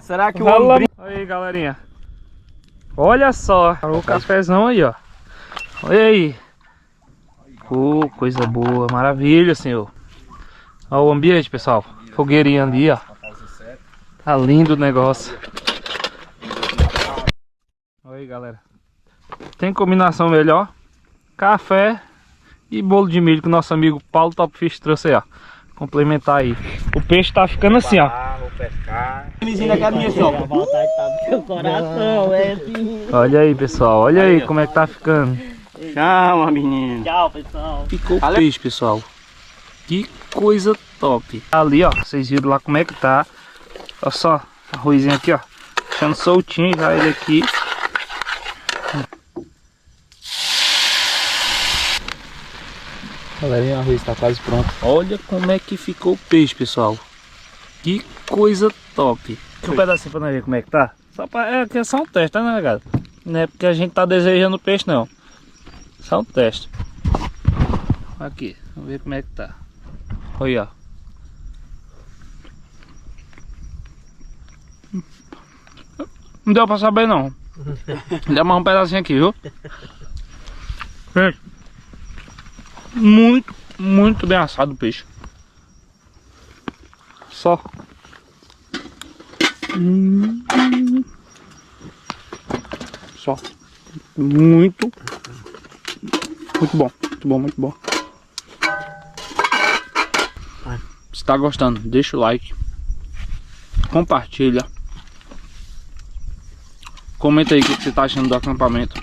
Será que o homem... Aí, galerinha. Olha só. O cafezão aí, ó. Olha aí. Coisa boa. Maravilha, senhor. Olha o ambiente, pessoal. Fogueirinha ali, ó. Tá lindo o negócio. Olha aí, galera. Tem combinação melhor. Café e bolo de milho que o nosso amigo Paulo Top Fish trouxe aí, ó. Complementar aí. O peixe tá ficando assim, ó. Vou pescar. Olha aí, pessoal. Olha aí como é que tá ficando. Chama, menino. Tchau, pessoal. Ficou o peixe, pessoal. Que coisa top. Ali, ó. Vocês viram lá como é que tá. Olha só. Arrozinho aqui, ó. Deixando soltinho já ele aqui. Galerinha, o arroz tá quase pronto. Olha como é que ficou o peixe, pessoal. Que coisa top. Um pedacinho pra nós ver como é que tá. Só pra, é só um teste, né, galera? Não é porque a gente tá desejando peixe, não. Só um teste. Aqui, vamos ver como é que tá. Olha, ó. Não deu pra saber, não. Deu mais um pedacinho aqui, viu? Gente, muito bem assado o peixe. Só. Só. Muito bom, muito bom. Se tá gostando, deixa o like. Compartilha. Comenta aí o que você tá achando do acampamento.